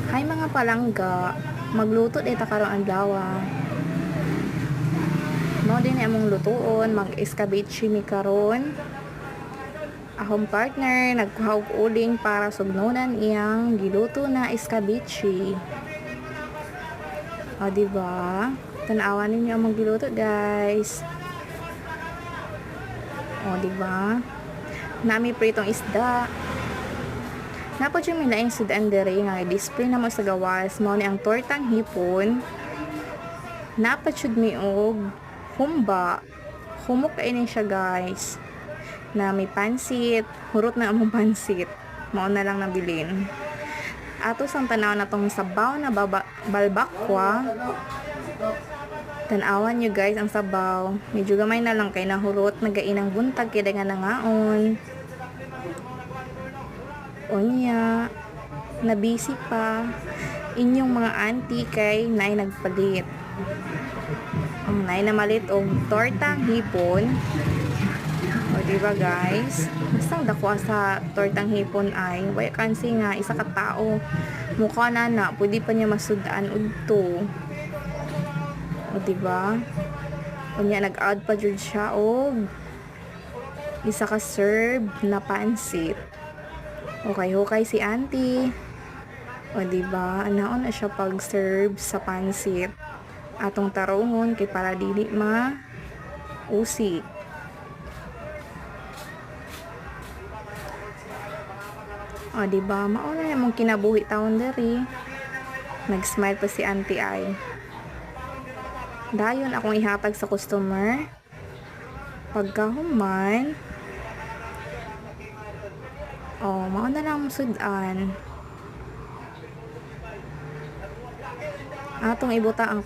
Hay mga palangga, magluto dito karon adlaw. Mao din among lutuon, mag-escabeche mi karon. Akong partner nagkuha og uling para sugnonan iyang giluto na escabeche. O diba? Tan-awan ninyo among giluto, guys. O diba? Nami pritong isda. Napod yung milaing sudan dere nga display na mo sa gawas mao ni ang tortang hipon. Napod jud mi og humba. Humok kainin siya, guys. Na may pansit, hurot na among pansit. Mao na lang nabilin. Ato sang tanaw na tong sabaw na balbakwa. Tanawan nyo, guys, ang sabaw. Medyo gamay na lang kay nahurot, nagainang buntag kay nga nangaon. Onya, nabisi pa. Inyong mga auntie kay naay nagpalit. Ang naay namalit og tortang hipon. O diba, guys? Basta dakwa sa tortang hipon ay way kansi nga isa ka tao mukha na pwede pa niya masudaan udto. O diba? Unya nag-add pa jud siya og isa ka serve na pansit. Okay, hukay si auntie. O diba? Anaon na siya pag-serve sa pansit. Atong tarungon kay para dili ma-usi. O diba? Mauna namang kinabuhi taon deri. Nag-smile pa si auntie ay. Dayon akong ihatag sa customer. Pagkahuman, mauna lang sudan. Atong ibuta ang